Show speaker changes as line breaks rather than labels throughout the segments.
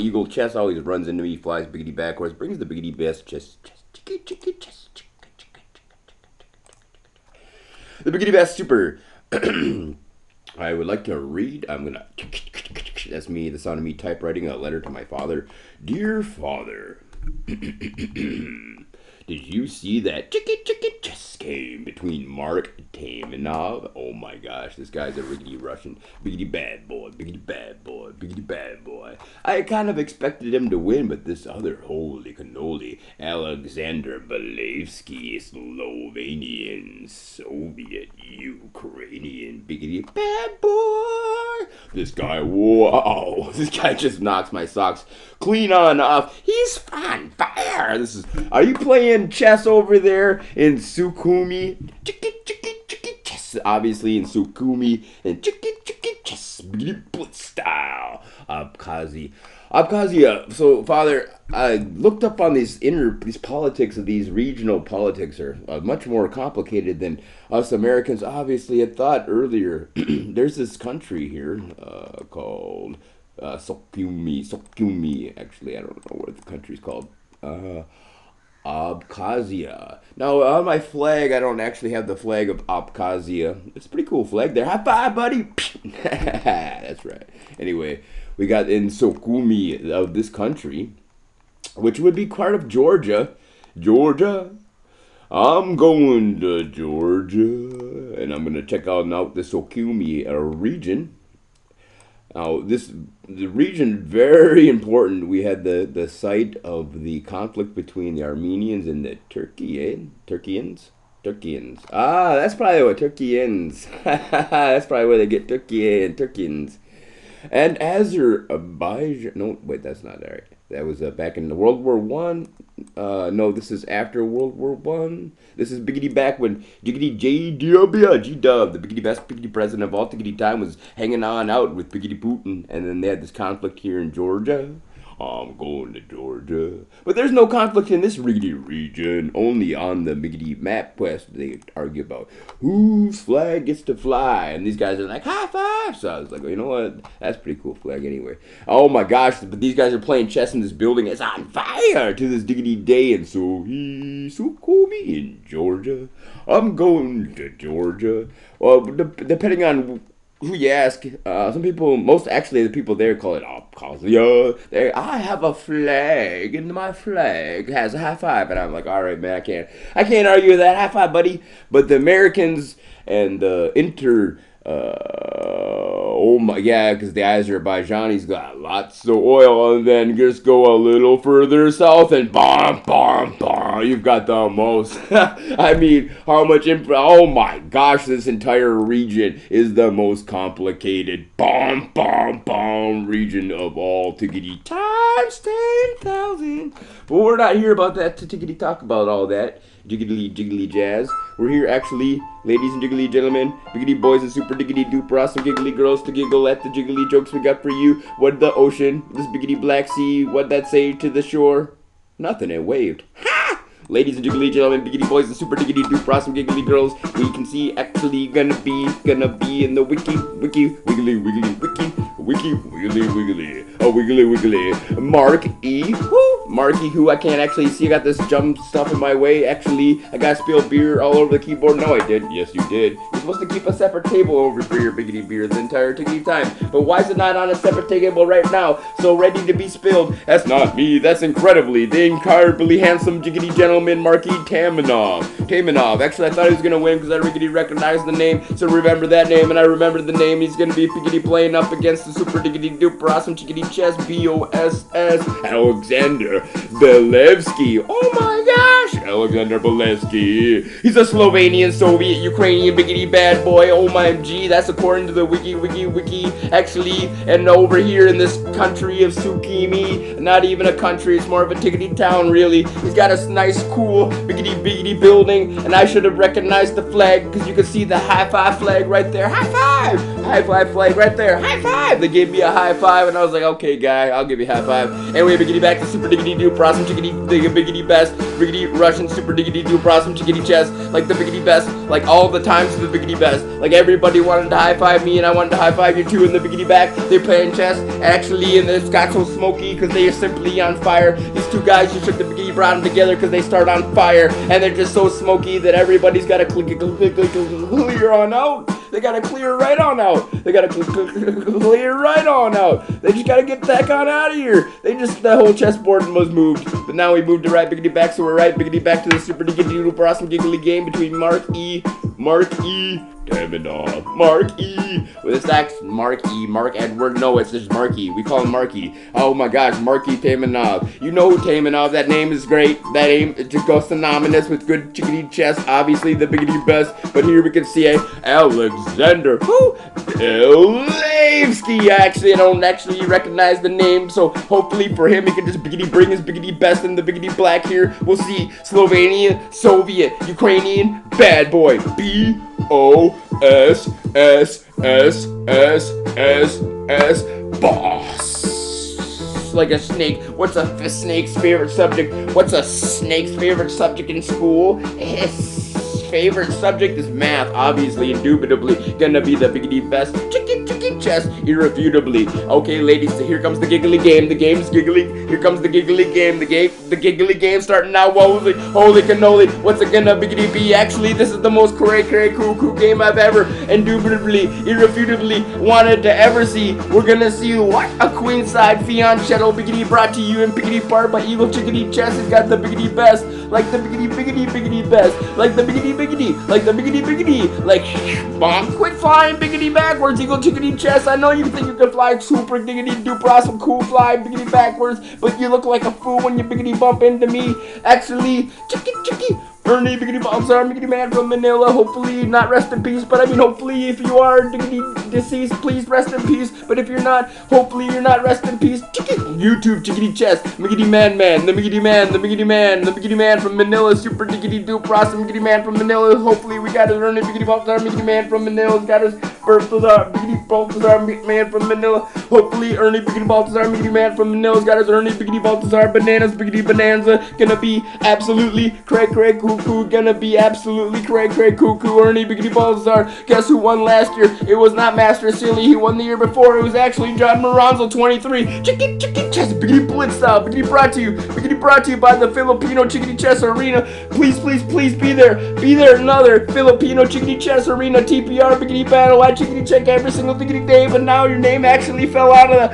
eagle. Chess always runs into me, flies biggity backwards, brings the biggity best. Chess, chicky, chicky, chess, chicky, chicky, the biggity best super. I would like to read. I'm gonna. That's me. The sound of me typewriting a letter to my father. Dear father. Did you see that chicky chess game between Mark Taimanov? Oh my gosh, this guy's a riggedy Russian. Biggity bad boy, biggity bad boy, biggity bad boy. I kind of expected him to win, but this other holy cannoli, Alexander Belaivsky, Slovenian, Soviet, Ukrainian, biggity bad boy. This guy, whoa, this guy just knocks my socks clean on off. He's on fire. Are you playing chess over there in Sukhumi? Chess, obviously in Sukhumi, and chess, blitz style. Abkhazia. So, Father, I looked up on these politics of these regional politics are much more complicated than us Americans obviously had thought earlier. There's this country here called Sukhumi. Actually, I don't know what the country's called. Abkhazia. Now, on my flag, I don't actually have the flag of Abkhazia. It's a pretty cool flag there. High five, buddy! That's right. Anyway, we got in Sukhumi of this country, which would be part of Georgia. Georgia. I'm going to Georgia, and I'm going to check out now the Sukhumi region. Now, the region, very important. We had the site of the conflict between the Armenians and the Turkians. Ah, that's probably what Turkians. That's probably where they get Turkey and Turkians. And Azerbaijan. No, wait, that's not right. That was back in the World War One. No, this is after World War One. This is biggity back when Jiggity G-Dub, the biggity best biggity president of all tiggity time, was hanging on out with biggity Putin, and then they had this conflict here in Georgia. I'm going to Georgia. But there's no conflict in this riggedy region. Only on the biggity map quest they argue about whose flag gets to fly. And these guys are like, high five. So I was like, well, you know what? That's a pretty cool flag anyway. Oh my gosh, but these guys are playing chess in this building. It's on fire to this diggity day. And so Sukhumi in Georgia. I'm going to Georgia. Well, depending on who you ask, some people, the people there call it Abkhazia. I have a flag, and my flag has a high five, and I'm like, all right, man, I can't argue with that. High five, buddy. But the Americans and the because the Azerbaijanis got lots of oil, and then just go a little further south, and you've got the most. I mean, how much oh my gosh, this entire region is the most complicated region of all tiggity times 10,000. But we're not here about that to tiggity talk about all that jiggly jazz. We're here actually, ladies and jiggly gentlemen, biggity boys and super diggity duper awesome giggly girls, to giggle at the jiggly jokes we got for you. What'd the ocean, this biggity black sea, what'd that say to the shore? Nothing, it waved. Ha! Ladies and jiggly gentlemen, biggity boys and super diggity duper awesome giggly girls, we can see actually gonna be in the wiki wiggly Marky, who I can't actually see. I got this jump stuff in my way. Actually, I got spilled beer all over the keyboard. No, I did. Yes, you did. You're supposed to keep a separate table over for your biggity beer the entire tiggity time. But why is it not on a separate table right now, so ready to be spilled? That's not me. That's incredibly the incredibly handsome jiggity gentleman, Marky Taimanov. Actually, I thought he was gonna win because I riggedy recognized the name. So remember that name, and I remembered the name. He's gonna be biggity playing up against the super diggity duper awesome chickity chess BOSS Alexander Beliavsky. Oh my gosh, Alexander Beliavsky. He's a Slovenian, Soviet, Ukrainian biggity bad boy. Oh my G, that's according to the wiki. Actually, and over here in this country of Sukhumi, not even a country, it's more of a tiggity town really. He's got a nice, cool, biggity building, and I should have recognized the flag because you can see the high five flag right there. High five! High five flag right there. High five! They gave me a high five, and I was like, okay, guy, I'll give you a high five. Anyway, biggity back to super diggity do, awesome chickity, biggity best, biggity rush. crushing, super diggity do awesome chickity chess, like the biggity best, like all the times to the biggity best. Like everybody wanted to high five me and I wanted to high five you too in the biggity back. They're playing chess actually, and it's got so smoky because they are simply on fire. These two guys just took the biggity brought them together because they start on fire, and they're just so smoky that everybody's got to clear on out. They gotta clear right on out. They gotta clear right on out. They just gotta get the heck on out of here. The whole chessboard was moved. But now we moved to right biggity back, so we're right biggity back to the super diggity doodle awesome giggly game between Mark E. Taimanov. Mark E. With this act, Mark E. Mark Edward. No, it's just Marky. We call him Marky. Oh my gosh, Marky Taimanov. You know who Taimanov. That name is great. That name it just goes synonymous with good chickadee chess. Obviously the biggity best. But here we can see Alexander. Belaivsky. Actually, I don't actually recognize the name. So hopefully for him, he can just biggity bring his biggity best in the biggity black here. We'll see Slovenian, Soviet, Ukrainian, bad boy. B-O-S-S-S-S-S-S, boss. Like a snake. What's a snake's favorite subject? What's a snake's favorite subject in school? His favorite subject is math. Obviously, indubitably, gonna be the biggity best. Chicky chess, irrefutably. Okay, ladies, so here comes the giggly game. The game's giggly. Here comes the giggly game. The giggly game starting now. Holy cannoli. What's it gonna biggity be? Actually, this is the most cray cool game I've ever, indubitably, irrefutably wanted to ever see. We're gonna see what a queenside fianchetto biggity brought to you in biggity part by Eagle Chickadee Chess has got the biggity best. Like the biggity best. Like the biggity like the biggity, like bonk, quit flying biggity backwards, Eagle Chickadee Chess. I know you think you can fly super diggity duper awesome cool fly biggity backwards, but you look like a fool when you biggity bump into me. Actually, chicky Ernie biggity Baltzar, biggity man from Manila. Hopefully not rest in peace, but I mean hopefully if you are diggity deceased, please rest in peace. But if you're not, hopefully you're not rest in peace. YouTube chickadee chess, biggity man, the biggity man from Manila, super diggity duper awesome biggity man from Manila. Hopefully we got his Ernie biggity Baltzar, biggity man from Manila. Got his Balthazar, biggity Balthazar man from Manila. Hopefully Ernie biggity Balthazar, biggity man from Manila's got his Ernie biggity Balthazar bananas, biggity bonanza. Gonna be absolutely cray cuckoo, gonna be absolutely cray cuckoo. Ernie biggity Balthazar. Guess who won last year? It was not Master Silly. He won the year before. It was actually John Moranzo, 23. Chicky chess, biggity blitz style. Biggity brought to you by the Filipino Chickadee Chess Arena. Please be there. Another Filipino Chickadee Chess Arena TPR biggity battle. I chickadee check every single diggity day, but now your name actually fell out of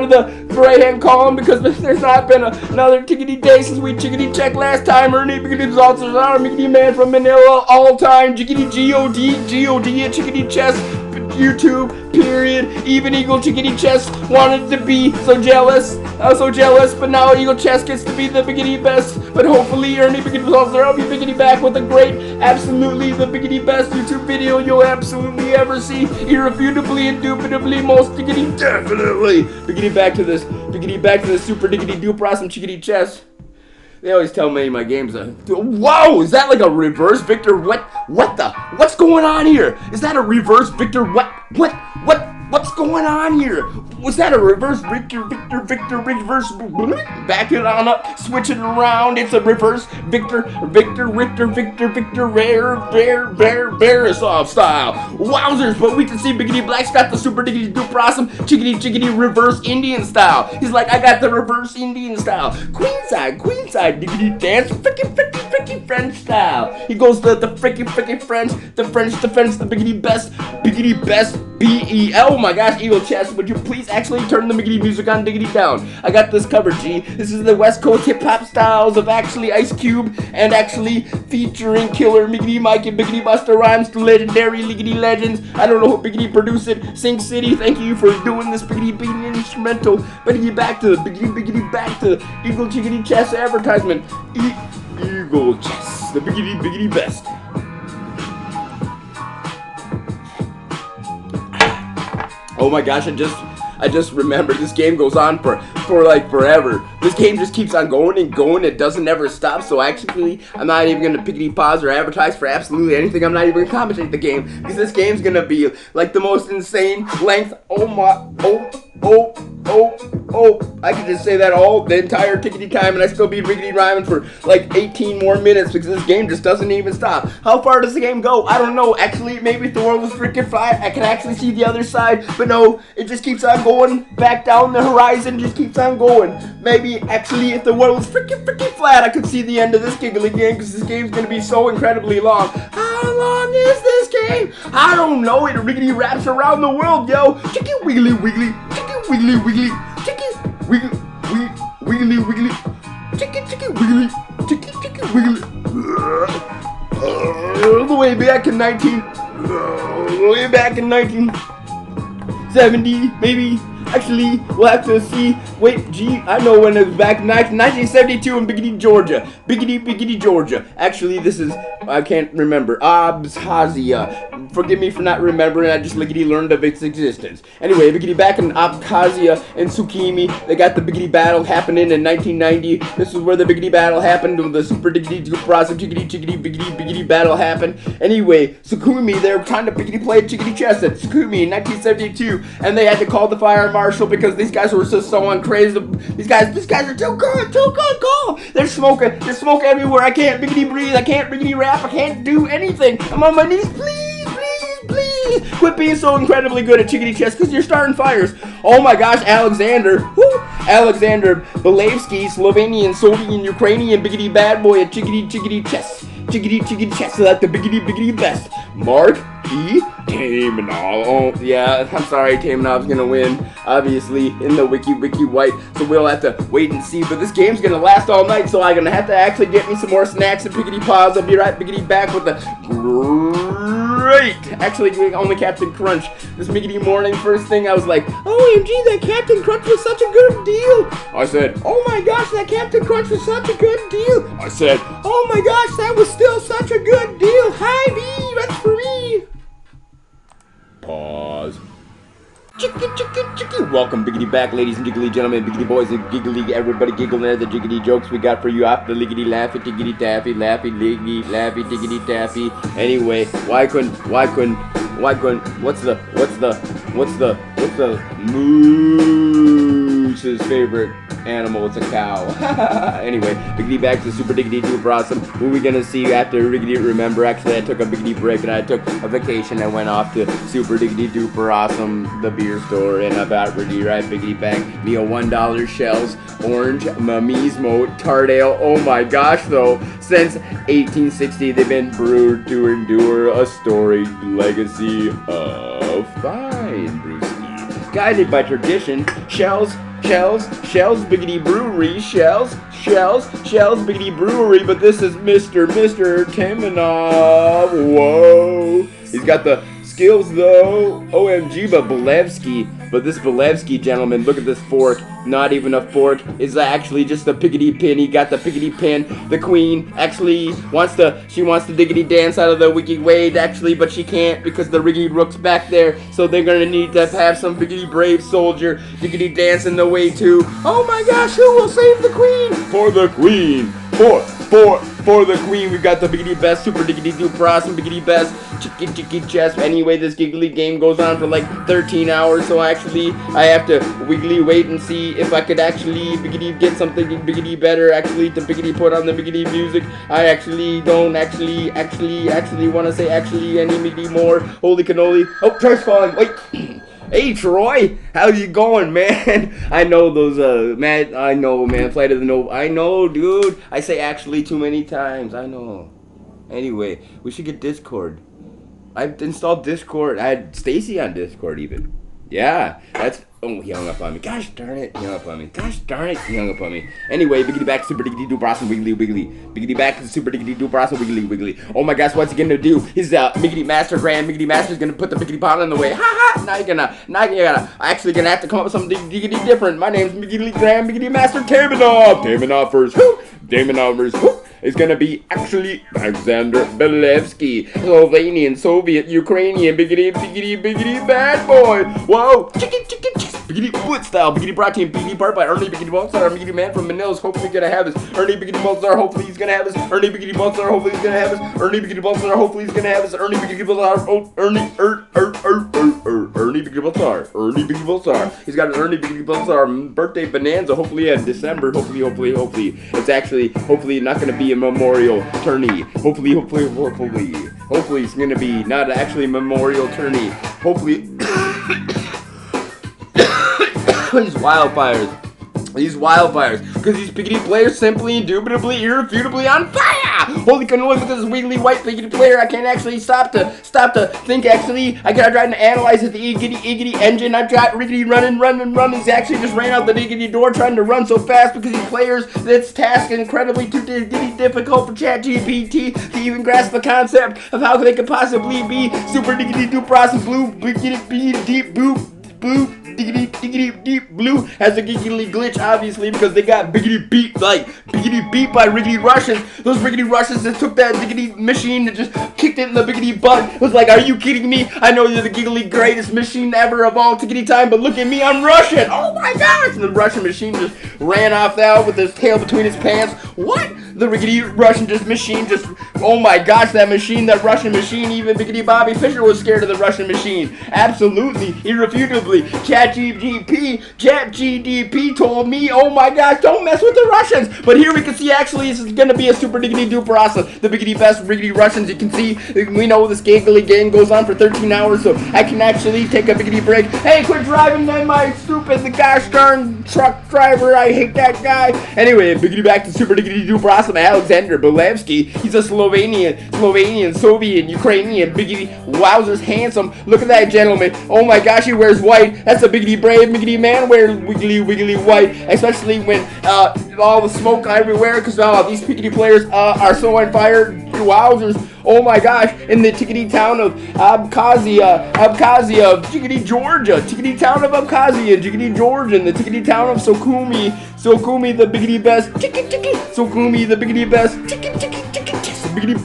the right hand column because there's not been another chickadee day since we chickadee checked last time. Ernie biggity Balthazar, biggity man from Manila, all time chickadee God at chickadee chess. YouTube, period. Even Eagle Chickadee Chess wanted to be so jealous, but now Eagle Chess gets to be the biggity best. But hopefully Ernie biggity Balthazar will be biggity back with a great, absolutely the biggity best YouTube video you'll absolutely ever see. Irrefutably, indubitably, most diggity, definitely. Biggity back to this super diggity duper awesome Chickadee Chess. They always tell me my games are... Whoa! Is that like a reverse Victor? What's going on here? Is that a reverse Victor? What's going on here? Was that a reverse Victor, reverse... Back it on up, switch it around. It's a reverse Victor, rare, Verisov style. Wowzers, but we can see Biggity Black's got the super diggity duper awesome chickadee reverse Indian style. He's like, I got the reverse Indian style. Queenside, diggity dance, fricky French style. He goes the fricky French, the French defense, the biggity best, B-E-L. Oh my gosh, Eagle Chess, would you please actually turn the biggity music on diggity down? I got this covered, G. This is the West Coast hip hop styles of actually Ice Cube and actually featuring Killer Miggity Mike and Biggity Buster Rhymes, the legendary Liggity Legends. I don't know who Biggity produced it. Sing City, thank you for doing this Biggity beating instrumental. Biggity back to Biggity back to Eagle Chickadee Chess advertisement. Eagle Chess, the Biggity best. Oh my gosh, I just remembered this game goes on for like forever. This game just keeps on going and going. It doesn't ever stop. So actually, I'm not even gonna pickety pause or advertise for absolutely anything. I'm not even gonna commentate the game because this game's gonna be like the most insane length. Oh my, I could just say that all the entire tickety time and I still be riggedy rhyming for like 18 more minutes because this game just doesn't even stop. How far does the game go? I don't know. Actually, maybe if the world was freaking flat, I can actually see the other side. But no, it just keeps on going back down the horizon, just keeps on going. Maybe actually if the world was freaking flat, I could see the end of this giggly game because this game's going to be so incredibly long. How long is this game? I don't know. It riggedy wraps around the world, yo. Chicky wiggly wiggly. Chicky wiggly wiggly. Chicky wiggly wiggly wiggly. Chicky wiggly. Chicky wiggly. Way back in 1970, maybe. Actually, we'll have to see. Wait, gee, I know when it was back in 1972 in Biggity, Georgia. Biggity, Georgia. Actually, this is, I can't remember. Abkhazia. Forgive me for not remembering. I just lickety learned of its existence. Anyway, Biggity back in Abkhazia and Sukhumi. They got the Biggity battle happening in 1990. This is where the Biggity battle happened. The super diggity process chickity biggity battle happened. Anyway, Sukhumi, they were trying to Biggity play chickity chess at Sukhumi in 1972, and they had to call the fire marshal because these guys were just so crazy. These guys are too good, go. There's smoke everywhere. I can't biggity breathe. I can't biggity rap. I can't do anything. I'm on my knees, please. Quit being so incredibly good at chickity chess because you're starting fires. Oh my gosh, Alexander Belaivsky, Slovenian, Soviet, Ukrainian, biggity bad boy at chickity chess. Chickity chess, so that's the biggity best. Mark E. Taimanov. Oh, yeah, I'm sorry, Taimanov's gonna win, obviously, in the wiki white, so we'll have to wait and see, but this game's gonna last all night, so I'm gonna have to actually get me some more snacks and biggity paws. I'll be right biggity back with the great, actually, only Captain Crunch. This biggity morning, first thing, I was like, OMG, that Captain Crunch was such a good deal. I said, oh my gosh, that Captain Crunch was such a good deal. I said, oh my gosh, that was still such a good deal. Hi, B, that's for me. Pause. Chicky. Welcome, biggity back, ladies and giggly gentlemen, biggity boys and giggly, everybody giggling there, the jiggity jokes we got for you off the liggity laffy, tiggity taffy, laffy, liggy, laffy, tiggity taffy. Anyway, why couldn't, what's the moose's favorite animal? It's a cow. Anyway, biggity back to super diggity duper awesome. Who are we gonna see after riggity? Remember, actually, I took a biggity break and I took a vacation. I went off to super diggity duper awesome, the beer store, and I bought riggity right biggity bang me a $1 shells, orange, Mamismo, tart ale. Oh my gosh, though, since 1860 they've been brewed to endure a storied legacy of fine brewski, guided by tradition. Shells, biggity brewery, shells, biggity brewery, but this is Mr. Taimanov. Whoa, he's got the skills though. OMG, but Beliavsky. But this Beliavsky gentleman, look at this fork. Not even a fork. It's actually just a piggity pin. He got the piggity pin. The queen actually wants to diggity dance out of the wiki wade actually, but she can't because the riggy rook's back there. So they're gonna need to have some biggity brave soldier diggity dance in the way too. Oh my gosh, who will save the queen? For the queen. For the queen, we got the biggity best, super diggity duper awesome, biggity best, chicky chess. Anyway, this giggly game goes on for like 13 hours, so actually I have to wiggly wait and see if I could actually biggity get something biggity better, actually to biggity put on the biggity music. I actually don't actually want to say actually any biggity more. Holy cannoli. Oh, Troy's falling. Wait. Hey Troy, how's you going, man? I know those, man, Flight of the Nova. I know, dude. I say actually too many times. I know. Anyway, we should get Discord. I've installed Discord. I had Stacy on Discord even. Yeah, that's... Oh, he hung up on me. Gosh darn it, he hung up on me. Anyway, biggity back, super diggity doo awesome, wiggly. Biggity back, super diggity doo awesome, wiggly. Oh my gosh, what's he gonna do? His biggity master is gonna put the biggity pot in the way. Ha ha! Now you're gonna actually gonna have to come up with something diggity different. My name's biggity Graham, biggity master Taimanov. Taimanov versus who? It's gonna be actually Alexander Belaivsky, Slovenian, Soviet, Ukrainian, biggity bad boy. Whoa, chicken, biggity foot style, biggity brought to him, biggity part by Ernie Biggity Baltzar, biggity man from Manila's hopefully gonna have his. Ernie Biggity Baltzar, hopefully he's gonna have his. Ernie Biggity Baltzar, hopefully he's gonna have his. Ernie Biggity Baltzar, hopefully he's gonna have his. Ernie Biggity Baltzar, Ernie Ernie Biggity Baltar. Ernie Biggity Baltar. He's got an Ernie Biggity Baltar birthday bonanza. Hopefully in December. Hopefully. It's actually hopefully not going to be a memorial tourney. Hopefully it's going to be not actually a memorial tourney. Hopefully these wildfires, because these Biggity players simply, indubitably, irrefutably on fire! Holy cannoli, look at this wiggly white Biggity player. I can't actually stop to think, actually. I gotta try to analyze it, the iggity engine. I've got riggity running. He's actually just ran out the diggity door trying to run so fast because these players, this task is incredibly too difficult for ChatGPT to even grasp the concept of how they could possibly be super diggity doo process blue, biggity deep blue. Diggity deep blue has a giggly glitch, obviously, because they got biggity beat by riggedy Russians. Those riggedy Russians that took that diggity machine and just kicked it in the biggity butt. It was like, are you kidding me? I know you're the giggly greatest machine ever of all tiggity time, but look at me, I'm Russian. Oh my gosh! And the Russian machine just ran off now with his tail between his pants. What? The riggedy Russian machine, oh my gosh, that Russian machine, even biggity Bobby Fischer was scared of the Russian machine. Absolutely, irrefutably. ChatGPT told me, oh my gosh, don't mess with the Russians. But here we can see, actually, this is going to be a super diggity doo process. The biggity best riggedy Russians, you can see, we know this giggly game goes on for 13 hours, so I can actually take a biggity break. Hey, quit driving then, my stupid, the gosh darn truck driver, I hate that guy. Anyway, biggity back to super diggity doo process. Alexander Beliavsky, he's a Slovenian, Soviet, Ukrainian, biggity wowzers, handsome. Look at that gentleman. Oh my gosh, he wears white. That's a biggity brave, biggity man wears wiggly white, especially when all the smoke everywhere, because these biggity players are so on fire. Wowzers. Oh my gosh, in the tickety town of Abkhazia, tickety Georgia, tickety town of Abkhazia, tickety Georgia, and the tickety town of Sukhumi, the biggity best, Sukhumi, the biggity best, biggity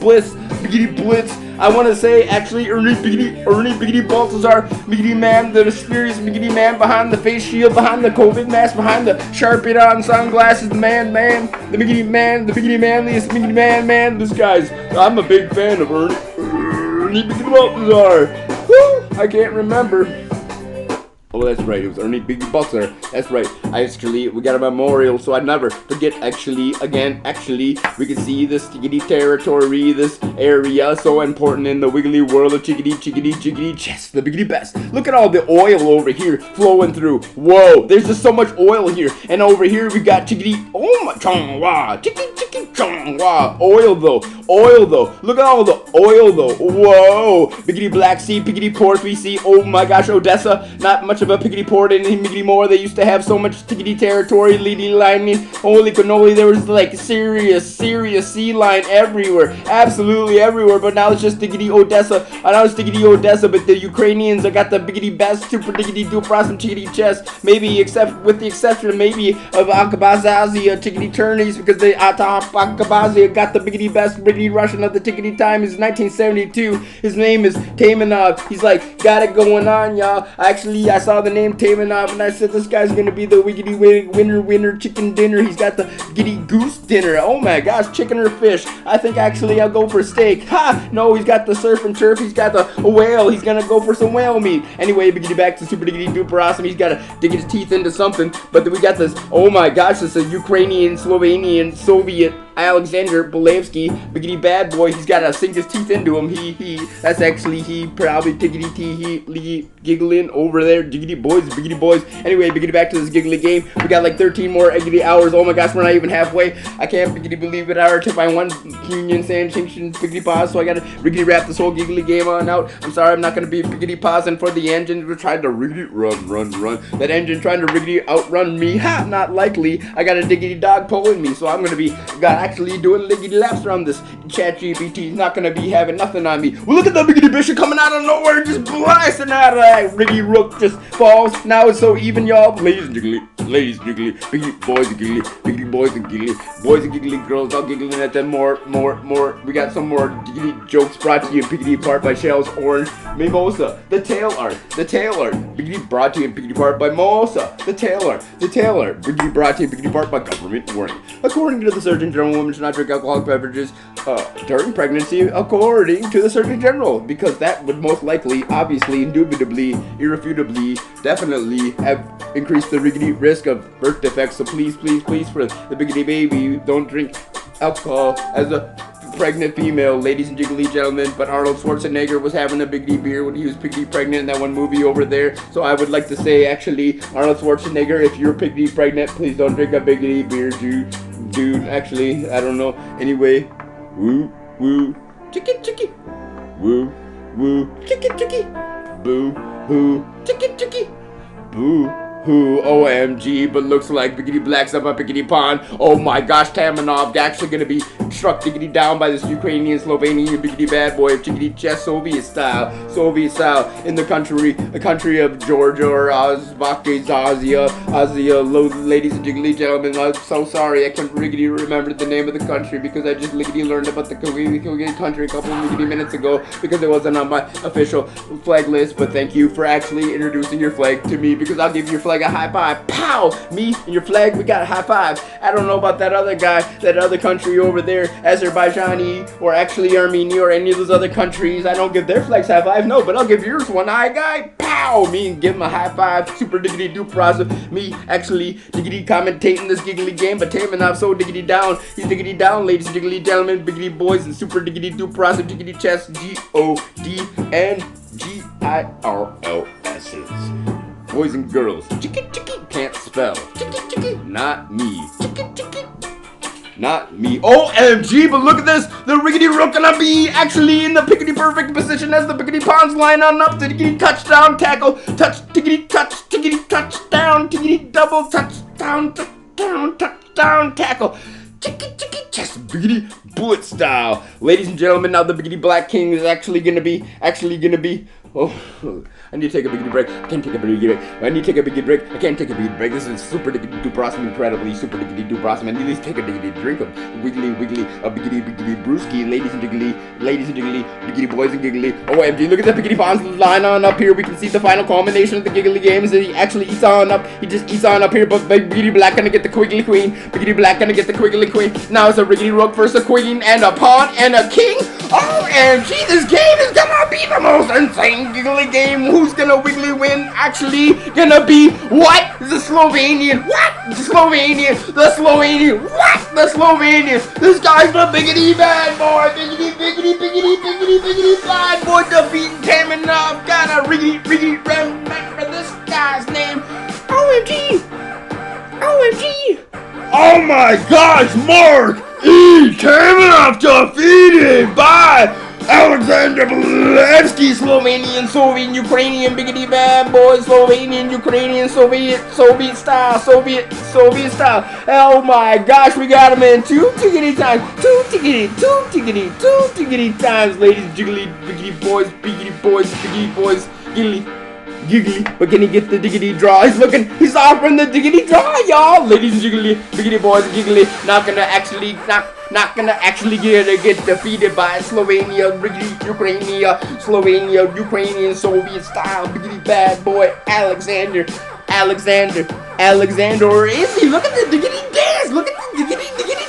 blitz. I want to say, actually, Ernie Biggity Baltazar, Biggity Man, the mysterious Biggity Man behind the face shield, behind the COVID mask, behind the Sharpie on sunglasses, the Biggity Man, the Biggity Man, this guy's, I'm a big fan of Ernie Biggity Baltazar. Woo, I can't remember. Oh, that's right, it was Ernie Biggity Baltazar. That's right, we got a memorial, so I never forget, we can see this tiggity territory, this area, so important in the wiggly world of chickity chess, the biggity best. Look at all the oil over here flowing through. Whoa, there's just so much oil here. And over here we got chickity, oh my chong wah, oil though. Look at all the oil though. Whoa, biggity Black Sea, biggity ports we see. Oh my gosh, Odessa, not much of a piggity port anymore. They used to have so much tiggity territory, lining. Holy cannoli, there was like serious sea line everywhere, absolutely everywhere. But now it's just tiggity Odessa. But the Ukrainians have got the biggity best, super diggity doo process tiggity chess. Maybe with the exception maybe of Akabazazia tiggity tourneys, because the Akabazia got the biggity best biggity Russian of the tiggity time. Is 1972. His name is Taimanov. He's like, got it going on, y'all. Actually, I saw the name Taimanov and I said, this guy's gonna be the wiggity winner chicken dinner. He's got the giddy goose dinner. Oh my gosh, chicken or fish? I think actually I'll go for steak. Ha! No, he's got the surf and turf. He's got the whale. He's gonna go for some whale meat. Anyway, biggity back to super diggity duper awesome. He's gotta dig his teeth into something. But then we got this. Oh my gosh, this is a Ukrainian, Slovenian, Soviet Alexander Belaivsky, biggity bad boy. He's gotta sink his teeth into him. That's actually he probably tiggity giggling over there. Giggity boys. Anyway, biggity back to this giggly game. We got like 13 more giggity hours. Oh my gosh, we're not even halfway. I can't biggity believe it. I already took my one union sanctions biggity pause, so I gotta riggity wrap this whole giggly game on out. I'm sorry, I'm not gonna be biggity pausing for the engine. We're trying to riggity run. That engine trying to riggity outrun me. Ha! Not likely. I got a diggity dog pulling me, so I'm gonna be actually doing liggity laps around this ChatGPT. He's not gonna be having nothing on me. Well, look at the biggity bishop coming out of nowhere, just blasting out of that riggity rook, just falls. Now it's so even, y'all. Ladies jiggly, biggity boys are giggly, biggity boys are giggly, boys are giggly, girls all giggling at them more. We got some more giggly jokes brought to you in biggity part by Shells Orange Mimosa. The tail art, biggity brought to you in biggity part by Mosa. The tail art, biggity brought to you in biggity part by Government Warning. According to the Surgeon General pregnant woman should not drink alcoholic beverages during pregnancy, according to the Surgeon General, because that would most likely, obviously, indubitably, irrefutably, definitely have increased the risk of birth defects. So please, please, please, for the biggity baby, don't drink alcohol as a pregnant female, ladies and jiggly gentlemen. But Arnold Schwarzenegger was having a biggity beer when he was piggity pregnant in that one movie over there. So I would like to say, actually, Arnold Schwarzenegger, if you're piggity pregnant, please don't drink a biggity beer, dude. Actually, I don't know. Anyway, woo woo, chicky chicky, woo woo, chicky chicky, boo hoo, chicky chicky, boo. Who, OMG, but looks like Biggity Black's up a Biggity Pond. Oh my gosh, Taimanov actually gonna be struck diggity down by this Ukrainian, Slovenian Biggity bad boy of Chickity Chess, Soviet style, in the country of Georgia or Azia, ladies and jiggly gentlemen. I'm so sorry, I couldn't riggity remember the name of the country because I just liggity learned about the country a couple of minutes ago because it wasn't on my official flag list. But thank you for actually introducing your flag to me, because I'll give your flag a high five. Pow! Me and your flag, we got a high five. I don't know about that other guy, that other country over there, Azerbaijani, or actually Armenia, or any of those other countries. I don't give their flags high five, no, but I'll give yours one high guy. Pow! Me and give him a high five. Super diggity doo process. Me actually diggity commentating this giggly game, but Taimanov so diggity down. He's diggity down, ladies and jiggly gentlemen, biggity boys, and super diggity doo process, diggity chess, GODNGIRLS's. Boys and girls, chicky chicky, can't spell. Chicky chicky, not me. Chicky chicky, not me. OMG, but look at this. The riggedy rook gonna be actually in the pickety perfect position as the pickety ponds line on up. Tickety touchdown tackle. Tickety touchdown. Tickety double touchdown tackle. Chicky chicky chess, biggity bullet style. Ladies and gentlemen, now the biggity black king is actually gonna be. Oh, I need to take a big break. I can't take a big break. I need to take a big break. I can't take a big break. This is super diggity duprosum, incredibly super diggity duprosum. I need to take a diggity drink of wiggly, a biggity brewski. Ladies and jiggly, biggity boys and giggly. OMG, look at the biggity ponds line on up here. We can see the final culmination of the giggly games. He actually eats on up. He just eats on up here, but biggity black gonna get the quiggly queen. Biggity black gonna get the quiggly queen. Now it's a riggedy rook versus a queen and a pawn and a king. OMG, this game is gonna be the most insane giggly game. Who's gonna wiggly win? Actually gonna be what? The Slovenian. What? The Slovenian. What? The Slovenian. This guy's the biggity bad boy. Biggity bad boy defeating Taimanov. Gotta riggity remember this guy's name. OMG. Oh my gosh, Mark E. Taimanov defeated by Alexander Belaivsky, Slovenian, Soviet, Ukrainian, biggity bad boy, Slovenian, Ukrainian, Soviet style. Oh my gosh, we got him in two tickety times, ladies and jiggly, biggity boys, giggly. But can he get the diggity draw? He's offering the diggity draw, y'all. Ladies and jiggly, biggity boys, giggly, not gonna actually get defeated by Slovenia, Ukrainian, Soviet style, biggity bad boy, Alexander, or is he? Look at the diggity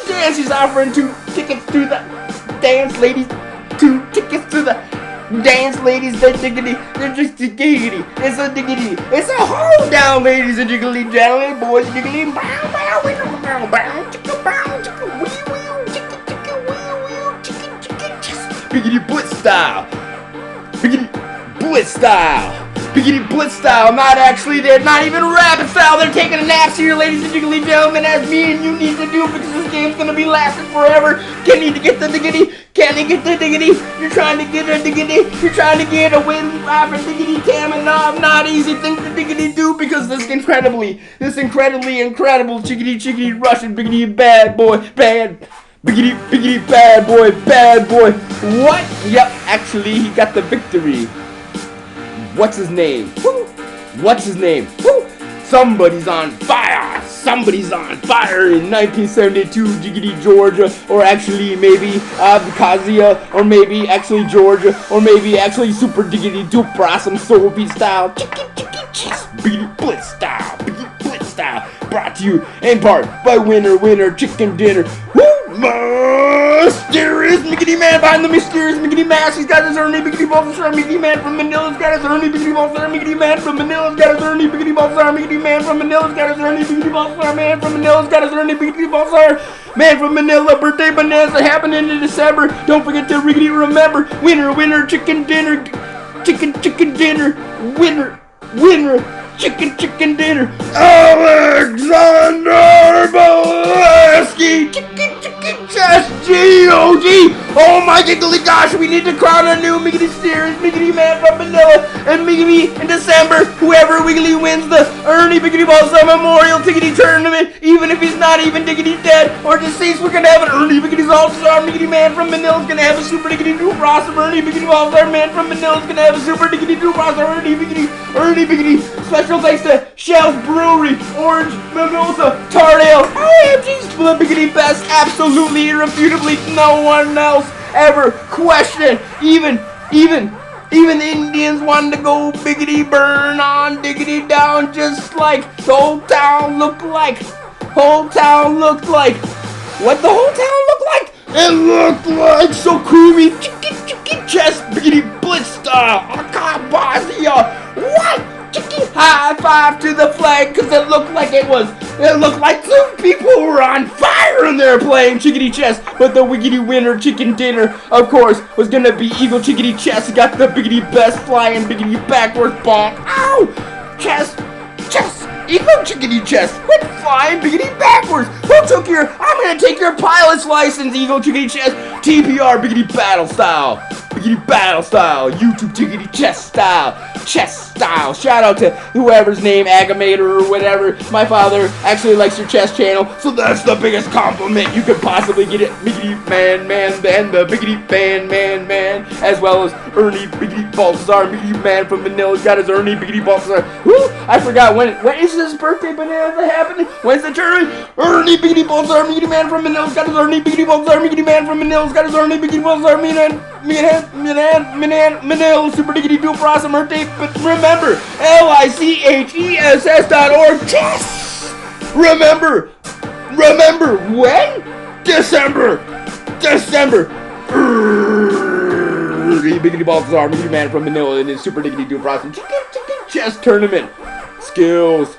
dance, he's offering 2 tickets to the dance, ladies, 2 tickets to the dance, ladies, they're just diggity. It's a diggity. It's a hold down, ladies and jiggly gentlemen, boys, jiggly. Biggity blitz style. They're not even rapid style. They're taking a nap here, ladies and jiggly gentlemen, as me and you need to do, because this game's gonna be lasting forever. Can he get the diggity? You're trying to get a diggity. You're trying to get a win for diggity Taimanov. Not easy thing to diggity do, because this incredibly incredible chickity Russian biggity bad boy. Biggity bad boy. What? Yep, actually he got the victory. What's his name? Woo! Somebody's on fire in 1972, jiggity Georgia, or actually maybe Abkhazia, or maybe actually Georgia, or maybe actually super diggity duprosum Soviet style, chicky chess, biggity blitz style, brought to you in part by winner chicken dinner. Woo! Mysterious Miggity Man behind the mysterious Miggity mask. He's got his Ernie Biggity Balls Star Miggity Man from Manila's got his Ernie Biggity Balls Star Miggity Man from Manila's got his Ernie Biggity Balls Star Miggity Man from Manila's got his Ernie Biggity Balls Star Man from Manila's got his Ernie Biggity Balls Star Man from Manila. Birthday bonanza happening in December. Don't forget to riggedy remember. Winner chicken dinner. Chicken dinner. Winner chicken dinner. Alexander Belaivsky CheSS G-O-G. Oh my giggly gosh, we need to crown a new Miggity Series Miggity Man from Manila and Miggity in December. Whoever wiggly wins the Ernie Biggity Balls Memorial Tiggity Tournament, even if he's not even diggity dead or deceased, we're gonna have an Ernie Biggity All-Star Miggity Man from Manila's gonna have a super diggity doo awesome Ernie Biggity All-Star Man from Manila's gonna have a super diggity doo awesome Ernie Biggity. Special thanks to Shell's Brewery, Orange, Mimosa, Tardale, OMG's the Biggity best, absolutely, irrefutably, no one else ever questioned. Even the Indians wanted to go biggity burn on, diggity down, just like the whole town looked like. What the whole town looked like? It looked like Sukhumi CheSS Biggity Blitz style. Akabazia. What? High five to the flag, cause it looked like two people were on fire and they're playing chickadee chess. But the wiggity winner chicken dinner, of course, was gonna be Eagle Chickadee Chess. He got the biggity best flying biggity backwards bonk. Ow! Chess! Eagle Chickadee Chess! Quit flying biggity backwards! I'm gonna take your pilot's license, Eagle Chickadee Chess! TPR biggity battle style! YouTube Chickadee Chess style! Shout out to whoever's name, Agamator or whatever. My father actually likes your chess channel, so that's the biggest compliment you could possibly get. It Biggity Man, and the Biggity Man, as well as Ernie Biggity Balthazar, Biggity Man from Manila got his Ernie Biggity Balthazar. Woo! I forgot when is his birthday bonanza happening? When's the tournament? Ernie Biggity Balthazar, Biggity Man from Manila got his Ernie Biggity Balthazar, Biggity Man from Manila got his Ernie Biggity Balthazar, Manila, super diggity do awesome birthday. But remember, LICHESS.org. Chess! Remember when? December. Biggity Balthazar, Biggity Man from Manila, in his super diggity do awesome chicken chess tournament. Skills.